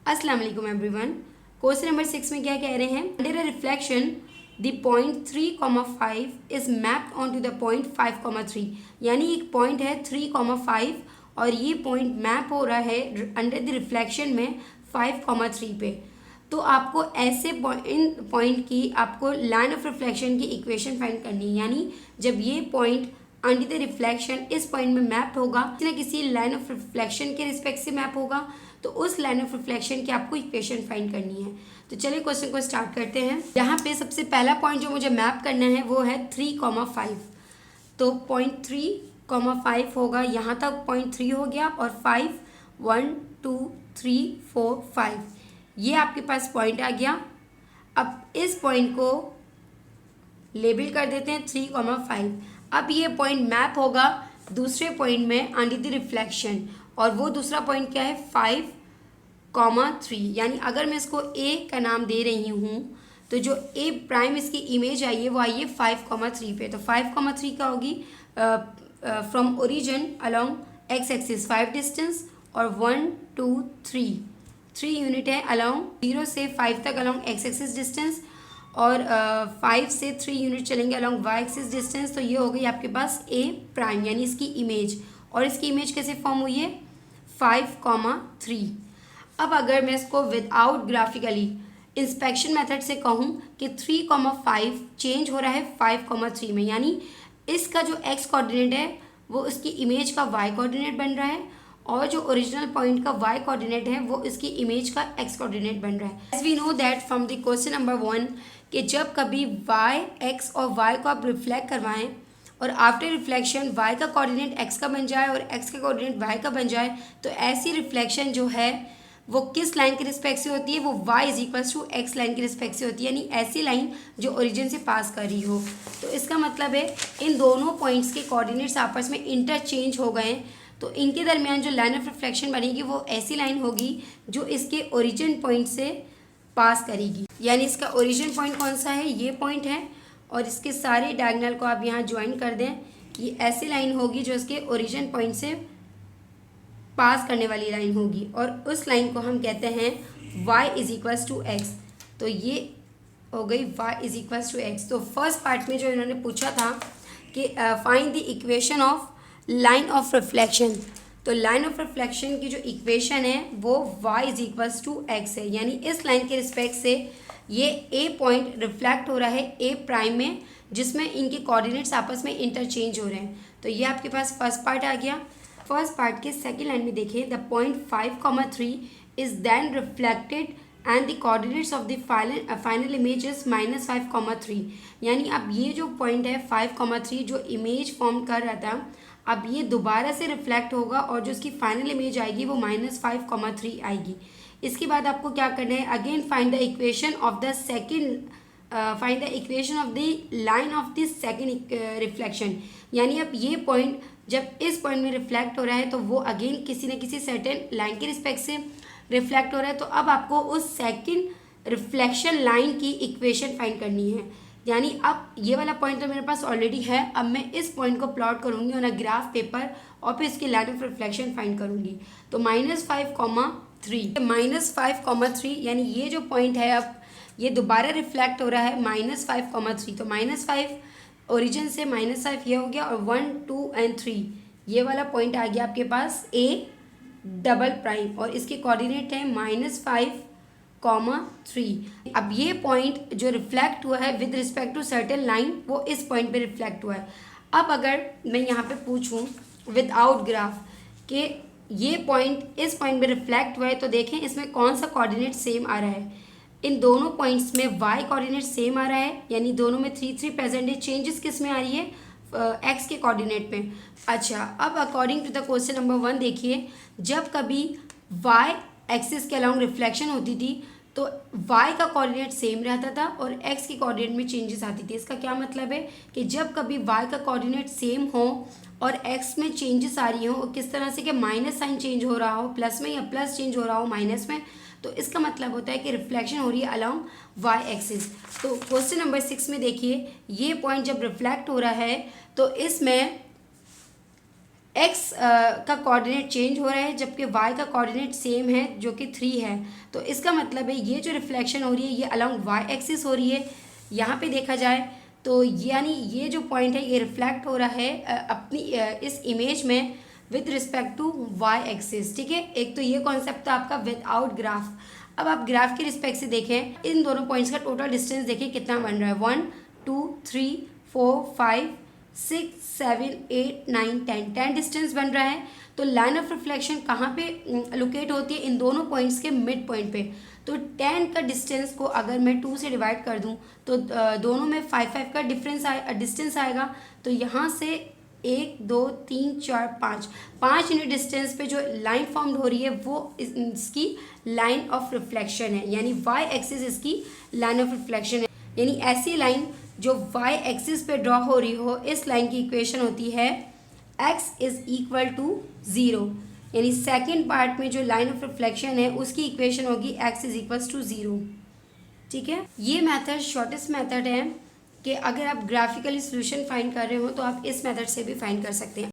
अस्सलाम वालेकुम everyone. Question number 6 में क्या कह रहे हैं, under a reflection the point 3,5 is mapped on to the point 5,3। यानी एक पॉइंट है 3,5 और ये पॉइंट मैप हो रहा है अंडर द रिफ्लेक्शन में 5,3 पे। तो आपको ऐसे इन पॉइंट की आपको लाइन ऑफ रिफ्लेक्शन की इक्वेशन फाइंड करनी है। यानी जब ये पॉइंट अंडर द रिफ्लेक्शन इस पॉइंट में मैप होगा, किसी ना किसी लाइन ऑफ रिफ्लेक्शन के रिस्पेक्ट से मैप होगा, तो उस लाइन ऑफ रिफ्लेक्शन की आपको इक्वेशन फाइंड करनी है। तो चलिए क्वेश्चन को स्टार्ट करते हैं। यहाँ पे सबसे पहला पॉइंट जो मुझे मैप करना है वो है 3,5। तो पॉइंट 3,5 होगा, यहाँ तक पॉइंट 3 हो गया और 5 1 2 3 4 5 ये आपके पास पॉइंट आ गया। अब इस पॉइंट को लेबल कर देते हैं 3,5। अब ये पॉइंट मैप होगा दूसरे पॉइंट में अंडर द रिफ्लेक्शन, और वो दूसरा पॉइंट क्या है 5,3। यानी अगर मैं इसको ए का नाम दे रही हूँ तो जो ए प्राइम इसकी इमेज आई है वो आई है 5,3 पे। तो 5,3 का होगी from origin along x axis 5 distance, और 1 2 3 यूनिट है अलोंग 0 से 5 तक अलोंग एक्स एक्सिस डिस्टेंस, और 5 से 3 यूनिट चलेंगे अलोंग वाई एक्सिस डिस्टेंस। तो ये हो गई आपके पास ए प्राइम यानी इसकी इमेज। और इसकी इमेज कैसे फॉर्म हुई है 5,3। अब अगर मैं इसको विदाउट ग्राफिकली इंस्पेक्शन मेथड से कहूँ कि 3,5 चेंज हो रहा है 5,3 में, यानी इसका जो एक्स कोऑर्डिनेट है वो इसकी इमेज का वाई कोऑर्डिनेट बन रहा है, और जो ओरिजिनल पॉइंट का वाई कोऑर्डिनेट है वो इसकी इमेज का एक्स कोऑर्डिनेट बन रहा है। As we know that from the question number 1 कि जब कभी वाई एक्स और वाई को आप रिफ्लेक्ट करवाएं और आफ्टर रिफ्लेक्शन y का कोऑर्डिनेट x का बन जाए और x का कोऑर्डिनेट y का बन जाए, तो ऐसी रिफ्लेक्शन जो है वो किस लाइन के रिस्पेक्ट से होती है, वो y is equals to x line के रिस्पेक्ट से होती है, यानी ऐसी लाइन जो ओरिजिन से पास कर रही हो। तो इसका मतलब है इन दोनों पॉइंट्स के कोऑर्डिनेट्स आपस में इंटरचेंज हो गए, तो इनके दरमियान जो लाइन ऑफ रिफ्लेक्शन बनेगी वो ऐसी लाइन होगी जो इसके ओरिजिन पॉइंट से पास करेगी। यानी इसका ओरिजिन पॉइंट कौन सा है, ये पॉइंट है, और इसके सारे डायगोनल को आप यहाँ ज्वाइन कर दें, ये ऐसी लाइन होगी जो इसके ओरिजिन पॉइंट से पास करने वाली लाइन होगी, और उस लाइन को हम कहते हैं y is equals to x. तो ये हो गई y is equals to x. तो फर्स्ट पार्ट में जो इन्होंने पूछा था कि find the equation of line of reflection, तो लाइन ऑफ रिफ्लेक्शन की जो इक्वेशन है वो y is equals to x है। यानी इस लाइन के रिस्पेक्ट से ये ए पॉइंट रिफ्लेक्ट हो रहा है ए प्राइम में, जिसमें इनके कोऑर्डिनेट्स आपस में इंटरचेंज हो रहे हैं। तो ये आपके पास फर्स्ट पार्ट आ गया। फर्स्ट पार्ट के सेकंड लाइन में देखिए, the point 5,3 is then reflected and the coordinates of the final image is -5,3। यानी अब ये जो पॉइंट है 5,3 जो इमेज फॉर्म कर रहा था, अब ये दोबारा से रिफ्लेक्ट होगा और जो इसकी फाइनल इमेज आएगी वो -5,3 आएगी। इसके बाद आपको क्या करना है, again find the equation of the second, find the equation of the line of the second reflection. यानी अब ये पॉइंट जब इस पॉइंट में रिफ्लेक्ट हो रहा है तो वो अगेन किसी न किसी सर्टेन लाइन के रिस्पेक्ट से रिफ्लेक्ट हो रहा है। तो अब आपको उस सेकंड रिफ्लेक्शन लाइन की इक्वेशन फाइंड करनी है। यानी अब ये वाला पॉइंट तो मेरे पास ऑलरेडी है, अब मैं इस पॉइंट को प्लॉट करूँगी ऑन अ ग्राफ पेपर और फिर इसकी लाइन ऑफ रिफ्लेक्शन फाइंड करूँगी। तो -5,3 यानी ये जो पॉइंट है अब ये दोबारा रिफ्लेक्ट हो रहा है -5,3। तो -5 ओरिजिन से -5 ये हो गया, और 1 2 और 3 ये वाला पॉइंट आ गया आपके पास ए डबल प्राइम, और इसके कोऑर्डिनेट है -5,3। अब ये पॉइंट जो रिफ्लेक्ट हुआ है with respect to certain line वो इस पॉइंट पे रिफ्लेक्ट हुआ है। अब अगर मैं यहाँ पे पूछूँ विदाउट ग्राफ कि ये पॉइंट इस पॉइंट पे रिफ्लेक्ट हुआ है, तो देखें इसमें कौन सा कोऑर्डिनेट सेम आ रहा है। इन दोनों पॉइंट्स में y कोऑर्डिनेट सेम आ रहा है, यानी दोनों में 3 प्रेजेंट है। चेंजेस किस में आ रही है, x के कोऑर्डिनेट में। अच्छा, अब according to the question number 1 देखिए, जब कभी y एक्सिस के अलाउंग रिफ्लेक्शन होती थी तो y का कोऑर्डिनेट सेम रहता था और x के कोऑर्डिनेट में चेंजेस आती थी। इसका क्या मतलब है कि जब कभी y का कोऑर्डिनेट सेम हो और x में चेंजेस आ रही हो, किस तरह से कि माइनस साइन चेंज हो रहा हो प्लस में, या प्लस चेंज हो रहा हो माइनस में, तो इसका मतलब होता है कि रिफ्लेक्शन हो रही है अलोंग वाई एक्सिस। तो क्वेश्चन नंबर 6 में देखिए, ये पॉइंट जब रिफ्लेक्ट हो रहा है तो इसमें x का कोऑर्डिनेट चेंज हो रहा है जबकि y का कोऑर्डिनेट सेम है जो कि 3 है। तो इसका मतलब है ये जो रिफ्लेक्शन हो रही है ये अलोंग y एक्सिस हो रही है। यहाँ पे देखा जाए तो यानी ये जो पॉइंट है ये रिफ्लेक्ट हो रहा है अपनी इस इमेज में with respect to y axis. ठीक है, एक तो ये कॉन्सेप्ट था आपका विदाउट ग्राफ। अब आप ग्राफ के रिस्पेक्ट से देखें, इन दोनों पॉइंट्स का टोटल डिस्टेंस देखिए कितना बन रहा है, 1 2 3 4 5 6 7 8 9 10 10 डिस्टेंस बन रहा है। तो लाइन ऑफ रिफ्लेक्शन कहाँ पे लोकेट होती है, इन दोनों पॉइंट्स के मिड पॉइंट पे। तो 10 का डिस्टेंस को अगर मैं 2 से डिवाइड कर दूं तो दोनों में 5 का डिस्टेंस आएगा। तो यहाँ से 1 2 3 4 5 यूनिट डिस्टेंस पे जो लाइन फॉर्म्ड हो रही है वो इसकी लाइन ऑफ रिफ्लेक्शन है, यानी वाई एक्सिस इसकी लाइन ऑफ रिफ्लेक्शन है। यानी ऐसी लाइन जो वाई एक्सिस पे ड्रॉ हो रही हो, इस लाइन की इक्वेशन होती है x इज इक्वल टू 0। यानी सेकेंड पार्ट में जो लाइन ऑफ रिफ्लेक्शन है उसकी इक्वेशन होगी x इज इक्वल्स टू 0। ठीक है, ये मेथड शॉर्टेस्ट मेथड है कि अगर आप ग्राफिकली सोल्यूशन फाइंड कर रहे हो तो आप इस मेथड से भी फाइंड कर सकते हैं।